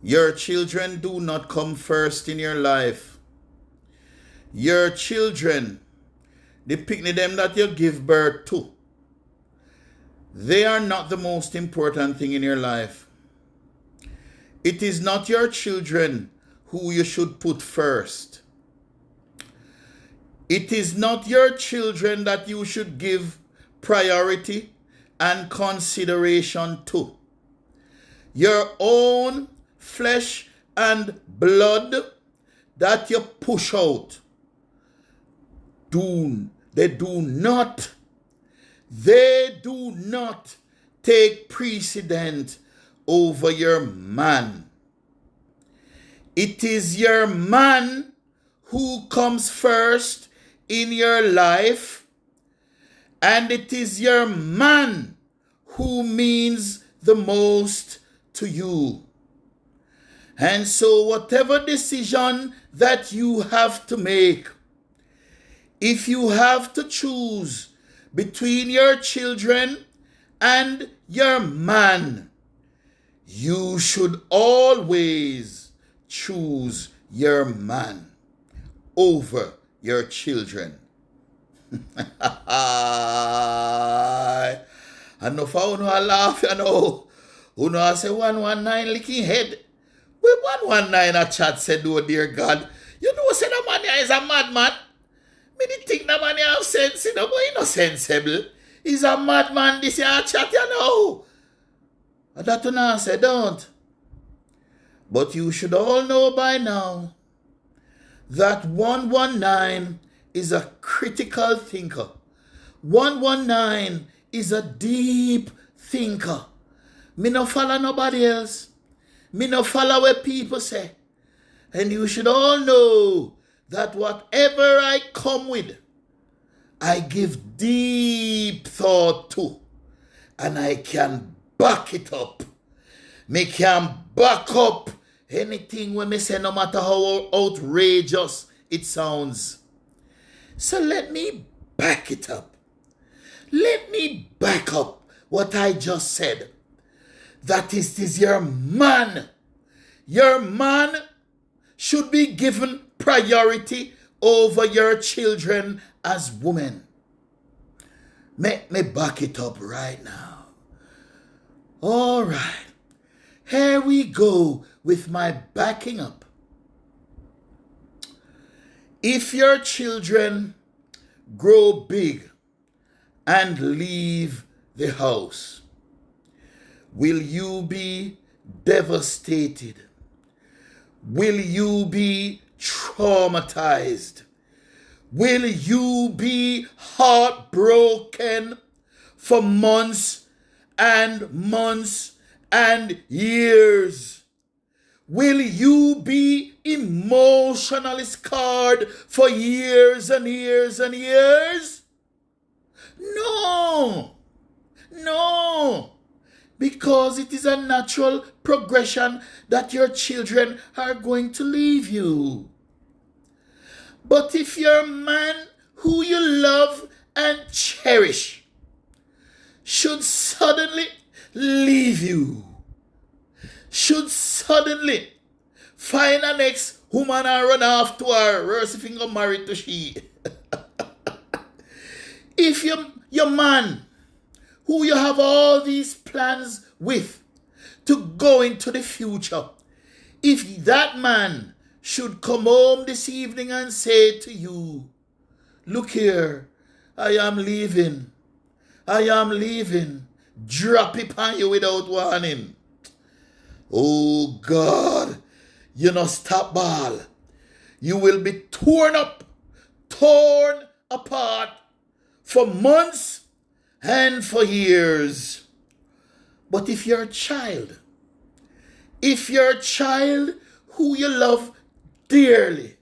Your children do not come first in your life. Your children, the picnic them that you give birth to, they are not the most important thing in your life. It is not your children who you should put first. It is not your children that you should give priority and consideration to. Your own flesh and blood that you push out, they do not take precedent over your man. It is your man who comes first in your life, and it is your man who means the most to you. And so whatever decision that you have to make, if you have to choose between your children and your man, you should always choose your man over your children. I know for uno a laugh, you know. Uno a say 119 licking head. We 119 a chat said, oh dear God. You know say the man here is a madman. Me did think the man here have sense, you know, but he no sensible. He's a madman, this here chat, you know. And that you know say don't. But you should all know by now that 119 is a critical thinker. 119 is a deep thinker. Me no follow nobody else. Me no follow what people say. And you should all know that whatever I come with, I give deep thought to. And I can back it up. Me can back up anything when me say, no matter how outrageous it sounds. So let me back it up. Let me back up what I just said. That is your man. Your man should be given priority over your children as women. Let me back it up right now. All right. Here we go with my backing up. If your children grow big and leave the house, will you be devastated? Will you be traumatized? Will you be heartbroken for months and years? Will you be emotionally scarred for years and years and years? No. Because it is a natural progression that your children are going to leave you. But if your man who you love and cherish should suddenly leave you, should suddenly find an next woman and run off to her, worse if he got married to she. If your man who you have all these plans with to go into the future, if that man should come home this evening and say to you, look here, I am leaving, drop it on you without warning. Oh God, you know stop ball. You will be torn apart for months and for years. But if your child who you love dearly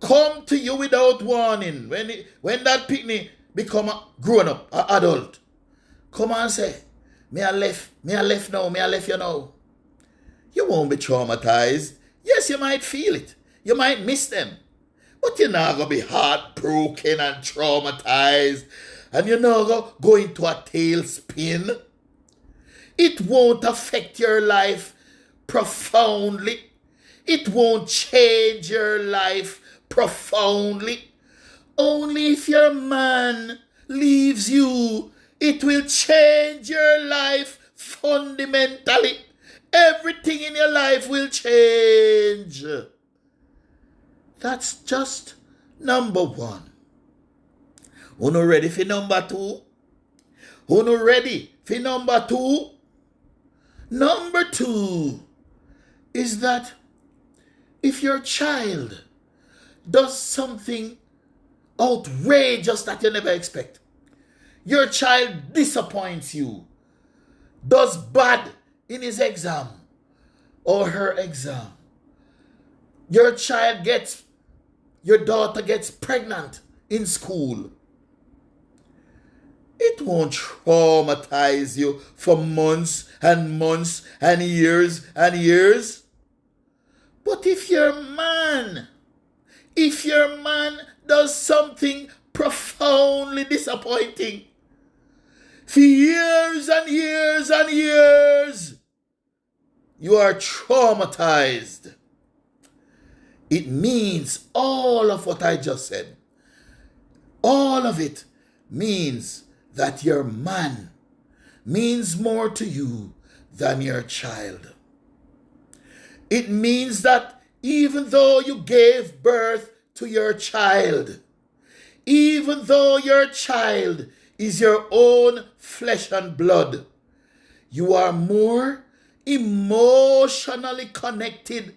come to you without warning, when that picnic become a grown up, an adult, come and say, me I left you now. You won't be traumatized. Yes, you might feel it. You might miss them. But you're not going to be heartbroken and traumatized. And you're not going to go into a tailspin. It won't affect your life profoundly. It won't change your life profoundly. Only if your man leaves you, it will change your life fundamentally. Everything in your life will change. That's just number one. Uno ready for number two? Uno ready for number two? Number two is that if your child does something outrageous that you never expect, your child disappoints you, does bad in his exam or her exam, your daughter gets pregnant in school, it won't traumatize you for months and months and years and years. But if your man does something profoundly disappointing for years and years and years, you are traumatized. It means all of what I just said. All of it means that your man means more to you than your child. It means that even though you gave birth to your child, even though your child is your own flesh and blood, you are more emotionally connected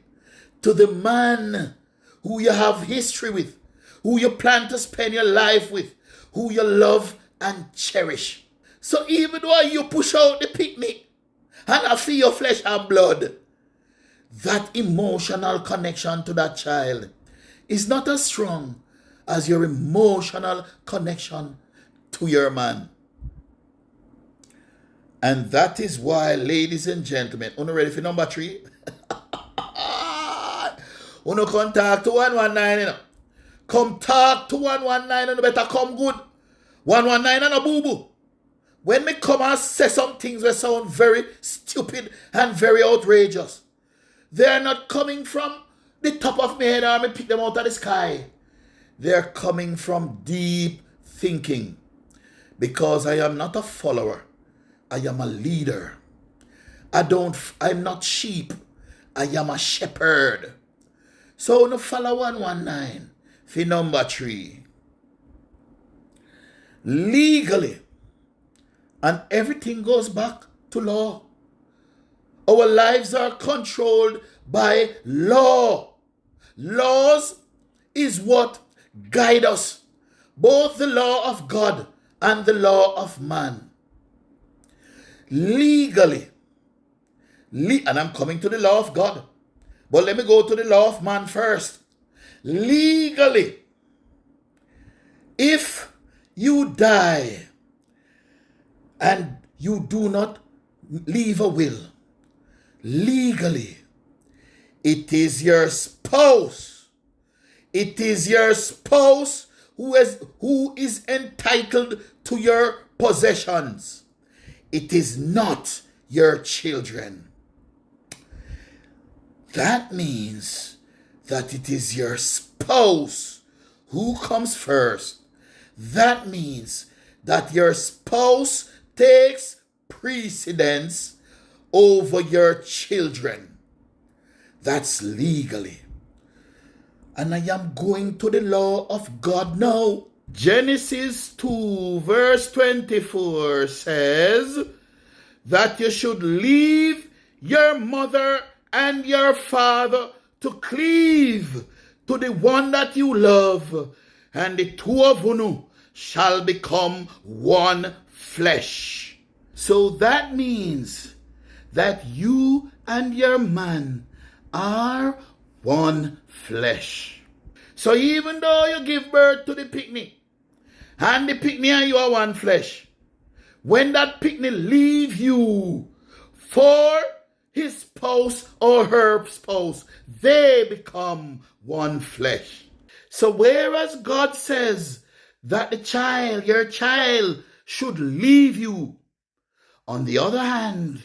to the man who you have history with, who you plan to spend your life with, who you love and cherish. So even though you push out the picnic and I feel your flesh and blood, that emotional connection to that child is not as strong as your emotional connection to your man. And that is why, ladies and gentlemen, uno ready for number three? Uno come talk to 119, you know. Come talk to 119, and you better come good. 119 and a boo-boo. When me come and say some things that sound very stupid and very outrageous, they are not coming from the top of my head or me pick them out of the sky. They are coming from deep thinking. Because I am not a follower. I am a leader. I'm not sheep. I am a shepherd. So no follow 119 for number three. Legally, and everything goes back to law. Our lives are controlled by law. Laws is what guide us, both the law of God and the law of man. Legally, and I'm coming to the law of God, but let me go to the law of man first. Legally, if you die and you do not leave a will, legally, it is your spouse. It is your spouse who is entitled to your possessions. It is not your children. That means that it is your spouse who comes first. That means that your spouse takes precedence over your children. That's legally. And I am going to the law of God now. Genesis 2 verse 24 says that you should leave your mother and your father to cleave to the one that you love, and the two of you shall become one flesh. So that means that you and your man are one flesh. So even though you give birth to the picnic, and the picnic and you are one flesh, when that picnic leave you for his spouse or her spouse, they become one flesh. So whereas God says that your child should leave you, on the other hand,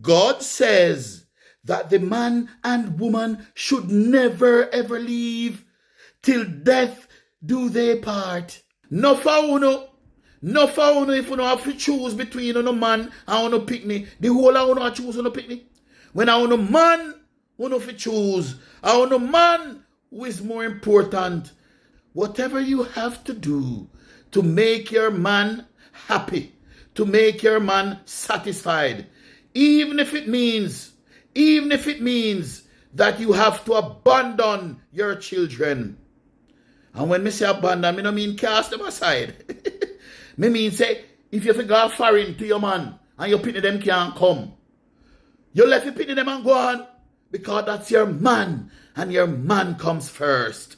God says that the man and woman should never ever leave till death do they part. No for uno. No for uno if you have to choose between uno man and uno picnic. The whole of uno choose uno picnic. When I uno man, uno fi choose. I uno man who is more important. Whatever you have to do to make your man happy, to make your man satisfied, even if it means that you have to abandon your children. And when me say abandon, me no mean cast them aside. Me mean say, if you go foreign to your man and your pitney them can't come, you let your pitney them and go on, because that's your man, and your man comes first.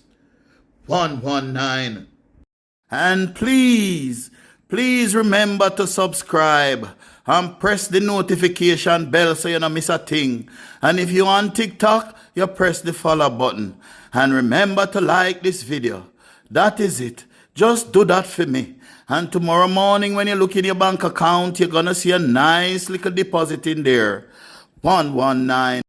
119. And please remember to subscribe and press the notification bell so you don't miss a thing. And if you're on TikTok, you press the follow button. And remember to like this video. That is it. Just do that for me. And tomorrow morning when you look in your bank account, you're going to see a nice little deposit in there. 119.